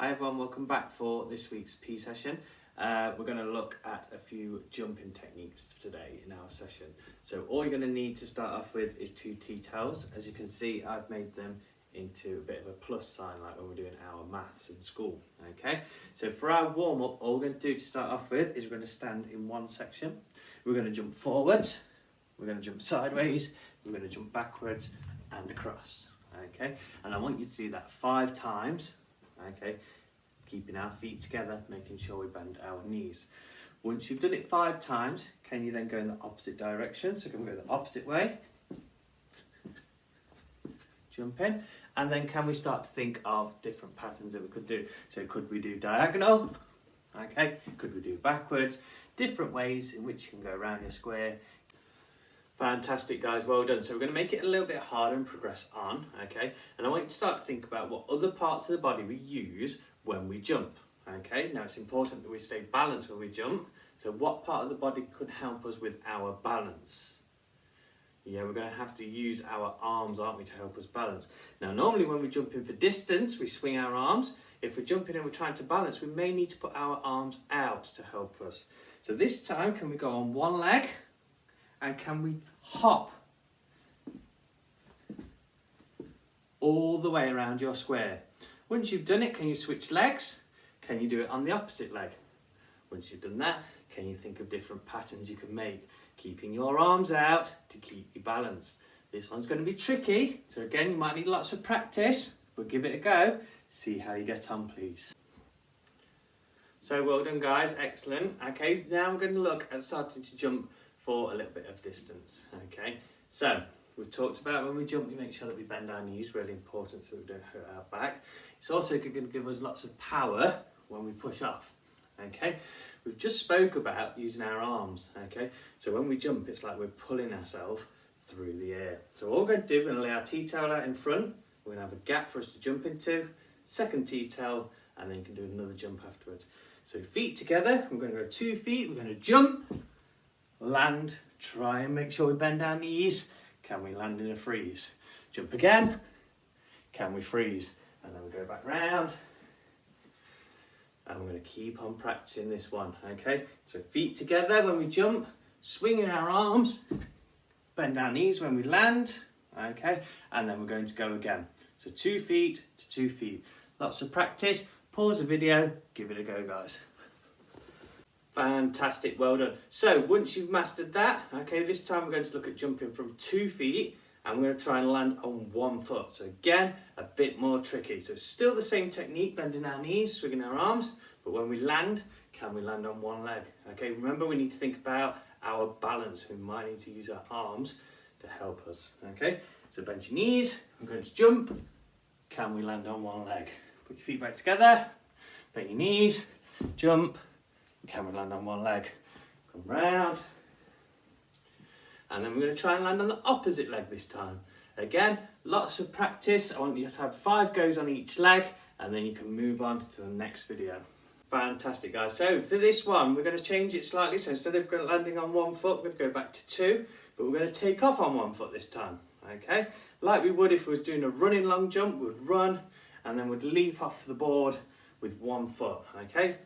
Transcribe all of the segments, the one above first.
Hi everyone, welcome back for this week's P session. We're going to look at a few jumping techniques today in our session. So all you're going to need to start off with is 2 tea towels. As you can see, I've made them into a bit of a plus sign like when we're doing our maths in school. Okay, so for our warm-up, all we're going to do to start off with is we're going to stand in one section. We're going to jump forwards, we're going to jump sideways, we're going to jump backwards and across. Okay, and I want you to do that 5 times. Okay, keeping our feet together, making sure we bend our knees. Once you've done it 5 times, can you then go in the opposite direction? So can we go the opposite way? Jump in. And then can we start to think of different patterns that we could do? So could we do diagonal? Okay, could we do backwards? Different ways in which you can go around your square. Fantastic guys, well done. So we're going to make it a little bit harder and progress on, okay? And I want you to start to think about what other parts of the body we use when we jump, okay? Now it's important that we stay balanced when we jump. So what part of the body could help us with our balance? Yeah, we're going to have to use our arms, aren't we, to help us balance. Now normally when we're jumping for distance, we swing our arms. If we're jumping and we're trying to balance, we may need to put our arms out to help us. So this time, can we go on one leg? And can we hop all the way around your square? Once you've done it, can you switch legs? Can you do it on the opposite leg? Once you've done that, can you think of different patterns you can make? Keeping your arms out to keep you balanced. This one's going to be tricky, so again, you might need lots of practice, but give it a go. See how you get on, please. So well done, guys, excellent. Okay, now we're going to look at starting to jump for a little bit of distance. Okay, so we've talked about when we jump, we make sure that we bend our knees, really important so that we don't hurt our back. It's also going to give us lots of power when we push off. Okay, we've just spoke about using our arms. Okay, so when we jump, it's like we're pulling ourselves through the air. So all we're going to do, we're going to lay our tea towel out in front, we're going to have a gap for us to jump into, second tea towel, and then you can do another jump afterwards. So feet together, we're going to go 2 feet, we're going to jump, land, try and make sure we bend our knees. Can we land in a freeze? Jump again. Can we freeze? And then we go back round. And we're going to keep on practicing this one, okay? So feet together when we jump, swinging our arms, bend our knees when we land, okay? And then we're going to go again. So 2 feet to 2 feet. Lots of practice. Pause the video, give it a go, guys. Fantastic, well done. So once you've mastered that, okay, this time we're going to look at jumping from 2 feet and we're going to try and land on 1 foot. So again, a bit more tricky. So still the same technique, bending our knees, swinging our arms, but when we land, can we land on 1 leg? Okay, remember we need to think about our balance. We might need to use our arms to help us, okay? So bend your knees, I'm going to jump. Can we land on 1 leg? Put your feet back together, bend your knees, jump. Can we land on 1 leg? Come round. And then we're going to try and land on the opposite leg this time. Again, lots of practice. I want you to have 5 goes on each leg and then you can move on to the next video. Fantastic, guys. So for this one, we're going to change it slightly. So instead of landing on 1 foot, we're going to go back to 2, but we're going to take off on 1 foot this time. Okay? Like we would if we was doing a running long jump, we would run and then we'd leap off the board with 1 foot. Okay?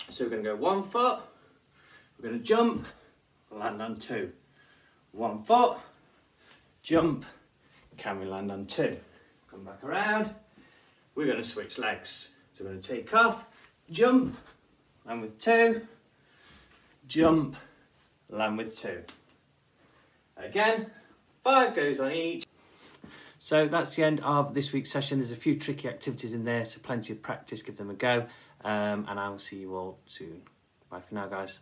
So we're going to go 1 foot, we're going to jump, land on 2. 1 foot, jump, can we land on 2? Come back around, we're going to switch legs. So we're going to take off, jump, land with 2, jump, land with 2. Again, 5 goes on each. So that's the end of this week's session. There's a few tricky activities in there, so plenty of practice, give them a go. And I will see you all soon. Bye for now, guys.